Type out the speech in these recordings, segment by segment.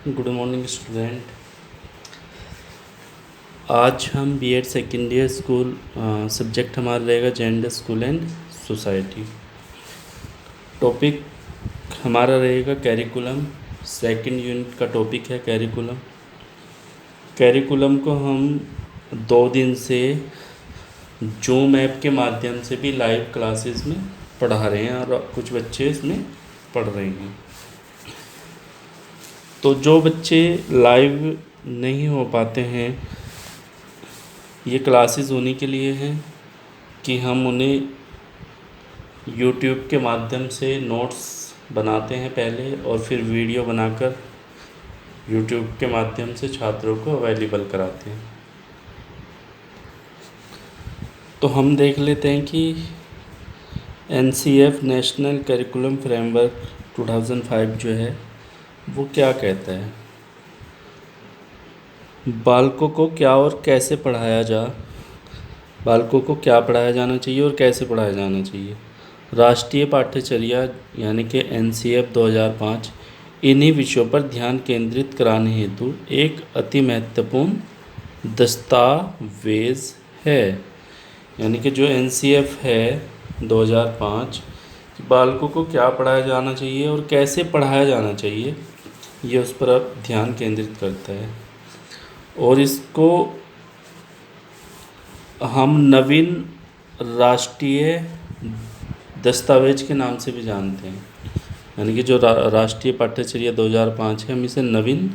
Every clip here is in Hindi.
Good morning student. आज हम BEd second year school subject हमारा रहेगा gender school and society. Topic हमारा रहेगा कैरिकुलम। सेकंड यूनिट का टॉपिक है कैरिकुलम। कैरिकुलम को हम 2 दिन से जूम ऐप के माध्यम से भी लाइव क्लासेस में पढ़ा रहे हैं और कुछ बच्चे इसमें पढ़ रहे हैं। तो जो बच्चे लाइव नहीं हो पाते हैं, ये क्लासेस उन्हीं के लिए हैं कि हम उन्हें यूट्यूब के माध्यम से नोट्स बनाते हैं पहले और फिर वीडियो बनाकर यूट्यूब के माध्यम से छात्रों को अवेलेबल कराते हैं। तो हम देख लेते हैं कि NCF नेशनल करिकुलम फ्रेमवर्क 2005 जो है वो क्या कहता है। बालकों को क्या और कैसे पढ़ाया बालकों को क्या पढ़ाया जाना चाहिए और कैसे पढ़ाया जाना चाहिए। राष्ट्रीय पाठ्यचर्या यानी कि NCF 2005 इन्हीं विषयों पर ध्यान केंद्रित कराने हेतु एक अति महत्वपूर्ण दस्तावेज है। यानी कि जो NCF है 2005, बालकों को क्या पढ़ाया जाना चाहिए और कैसे पढ़ाया जाना चाहिए, ये उस पर अब ध्यान केंद्रित करता है। और इसको हम नवीन राष्ट्रीय दस्तावेज के नाम से भी जानते हैं। यानी कि जो राष्ट्रीय पाठ्यचर्या 2005 है, हम इसे नवीन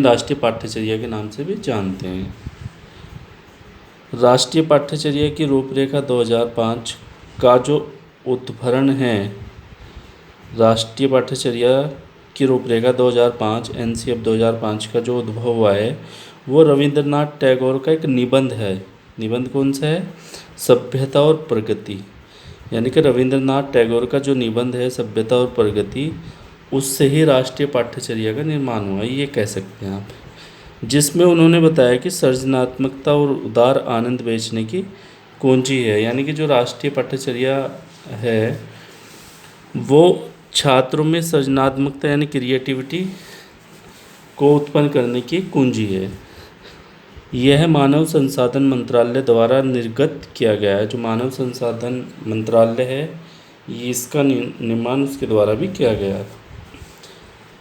राष्ट्रीय पाठ्यचर्या के नाम से भी जानते हैं। राष्ट्रीय पाठ्यचर्या की रूपरेखा 2005 का जो उद्धरण है, राष्ट्रीय पाठ्यचर्या की रूपरेखा 2005 NCF 2005 का जो उद्भव हुआ है वो रविंद्रनाथ टैगोर का एक निबंध है। निबंध कौन सा है? सभ्यता और प्रगति। यानी कि रविंद्रनाथ टैगोर का जो निबंध है सभ्यता और प्रगति, उससे ही राष्ट्रीय पाठ्यचर्या का निर्माण हुआ, ये कह सकते हैं आप। जिसमें उन्होंने बताया कि सृजनात्मकता और उदार आनंद बेचने की कुंजी है। यानी कि जो राष्ट्रीय पाठ्यचर्या है वो छात्रों में सृजनात्मकता यानी क्रिएटिविटी को उत्पन्न करने की कुंजी है। यह मानव संसाधन मंत्रालय द्वारा निर्गत किया गया है। जो मानव संसाधन मंत्रालय है, ये इसका निर्माण उसके द्वारा भी किया गया है।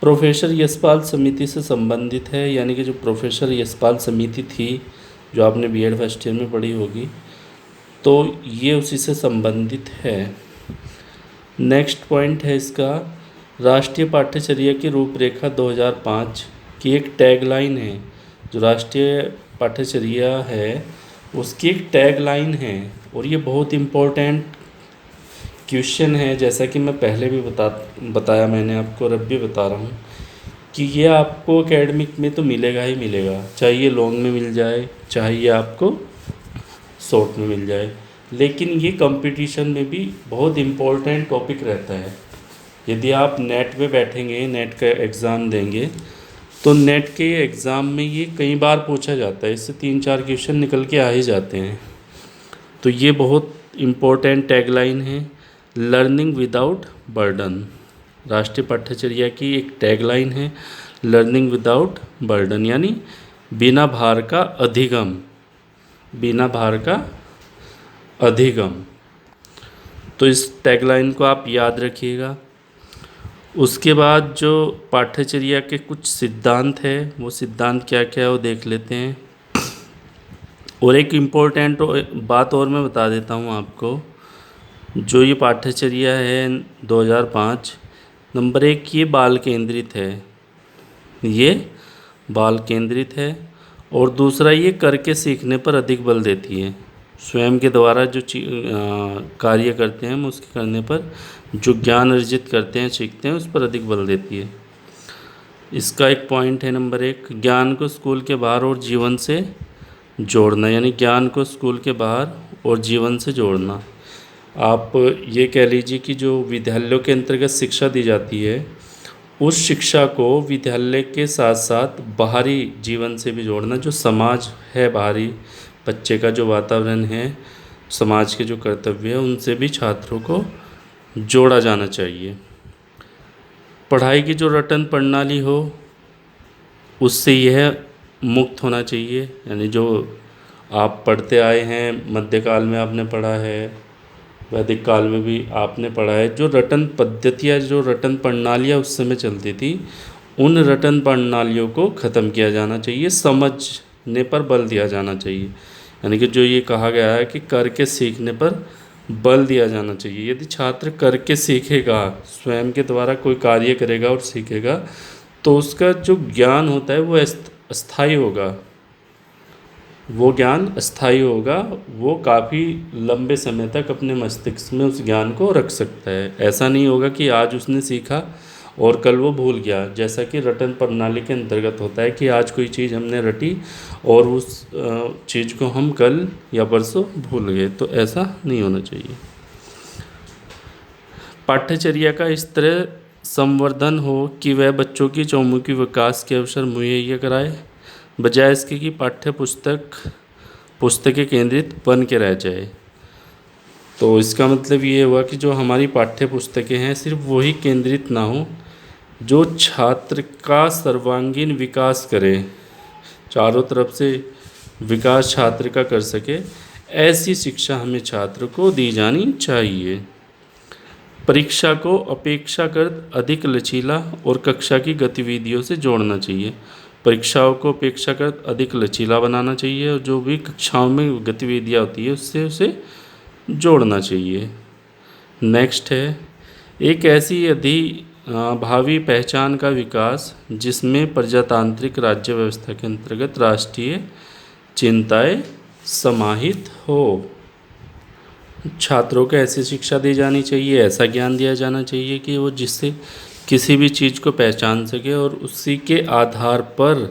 प्रोफेसर यशपाल समिति से संबंधित है। यानी कि जो प्रोफेसर यशपाल समिति थी, जो आपने बीएड फर्स्ट ईयर में पढ़ी होगी, तो ये उसी से संबंधित है। नेक्स्ट पॉइंट है इसका, राष्ट्रीय पाठ्यचर्या की रूपरेखा 2005 की एक टैगलाइन है। जो राष्ट्रीय पाठ्यचर्या है उसकी एक टैगलाइन है और ये बहुत इम्पोर्टेंट क्वेश्चन है। जैसा कि मैं पहले भी बताया मैंने आपको और अब भी बता रहा हूँ कि ये आपको एकेडमिक में तो मिलेगा ही मिलेगा, चाहे ये लॉन्ग में मिल जाए चाहे ये आपको शॉर्ट में मिल जाए, लेकिन ये कंपटीशन में भी बहुत इम्पोर्टेंट टॉपिक रहता है। यदि आप नेट पे बैठेंगे, नेट का एग्ज़ाम देंगे, तो नेट के एग्ज़ाम में ये कई बार पूछा जाता है। इससे 3-4 क्वेश्चन निकल के आ ही जाते हैं। तो ये बहुत इम्पोर्टेंट टैगलाइन है, लर्निंग विदाउट बर्डन। राष्ट्रीय पाठ्यचर्या की एक टैगलाइन है, लर्निंग विदाउट बर्डन, यानी बिना भार का अधिगम। बिना भार का अधिगम। तो इस टैगलाइन को आप याद रखिएगा। उसके बाद जो पाठ्यचर्या के कुछ सिद्धांत है, वो सिद्धांत क्या क्या है वो देख लेते हैं। और एक इम्पोर्टेंट बात और मैं बता देता हूँ आपको, जो ये पाठ्यचर्या है 2005, नंबर 1 ये बाल केंद्रित है। ये बाल केंद्रित है। और दूसरा, ये करके सीखने पर अधिक बल देती है। स्वयं के द्वारा जो कार्य करते हैं हम उसके करने पर जो ज्ञान अर्जित करते हैं, सीखते हैं, उस पर अधिक बल देती है। इसका एक पॉइंट है नंबर 1, ज्ञान को स्कूल के बाहर और जीवन से जोड़ना। यानी ज्ञान को स्कूल के बाहर और जीवन से जोड़ना। आप ये कह लीजिए कि जो विद्यालयों के अंतर्गत शिक्षा दी जाती है, उस शिक्षा को विद्यालय के साथ साथ बाहरी जीवन से भी जोड़ना। जो समाज है, बाहरी बच्चे का जो वातावरण है, समाज के जो कर्तव्य है, उनसे भी छात्रों को जोड़ा जाना चाहिए। पढ़ाई की जो रटन प्रणाली हो उससे यह मुक्त होना चाहिए। यानी जो आप पढ़ते आए हैं, मध्यकाल में आपने पढ़ा है, वैदिक काल में भी आपने पढ़ा है, जो रटन पद्धतियाँ, जो रटन प्रणालियाँ उस समय चलती थी, उन रटन प्रणालियों को ख़त्म किया जाना चाहिए, समझने पर बल दिया जाना चाहिए। यानी कि जो ये कहा गया है कि करके सीखने पर बल दिया जाना चाहिए। यदि छात्र करके सीखेगा, स्वयं के द्वारा कोई कार्य करेगा और सीखेगा, तो उसका जो ज्ञान होता है वो अस्थायी होगा, वो ज्ञान अस्थायी होगा, वो काफ़ी लंबे समय तक अपने मस्तिष्क में उस ज्ञान को रख सकता है। ऐसा नहीं होगा कि आज उसने सीखा और कल वो भूल गया, जैसा कि रटन प्रणाली के अंतर्गत होता है कि आज कोई चीज़ हमने रटी और उस चीज़ को हम कल या परसों भूल गए, तो ऐसा नहीं होना चाहिए। पाठ्यचर्या का इस तरह संवर्धन हो कि वह बच्चों की चौमुखी विकास के अवसर मुहैया कराए, बजाय इसके कि पुस्तकें केंद्रित बन के रह जाए। तो इसका मतलब ये हुआ कि जो हमारी पाठ्य पुस्तकें हैं सिर्फ वही केंद्रित ना हो जो छात्र का सर्वांगीण विकास करे, चारों तरफ से विकास छात्र का कर सके, ऐसी शिक्षा हमें छात्र को दी जानी चाहिए। परीक्षा को अपेक्षाकृत अधिक लचीला और कक्षा की गतिविधियों से जोड़ना चाहिए। परीक्षाओं को अपेक्षाकृत अधिक लचीला बनाना चाहिए और जो भी कक्षाओं में गतिविधियाँ होती है उससे उसे जोड़ना चाहिए। नेक्स्ट है एक ऐसी भावी पहचान का विकास जिसमें प्रजातांत्रिक राज्य व्यवस्था के अंतर्गत राष्ट्रीय चिंताएं समाहित हो। छात्रों को ऐसी शिक्षा दी जानी चाहिए, ऐसा ज्ञान दिया जाना चाहिए कि वो जिससे किसी भी चीज़ को पहचान सके और उसी के आधार पर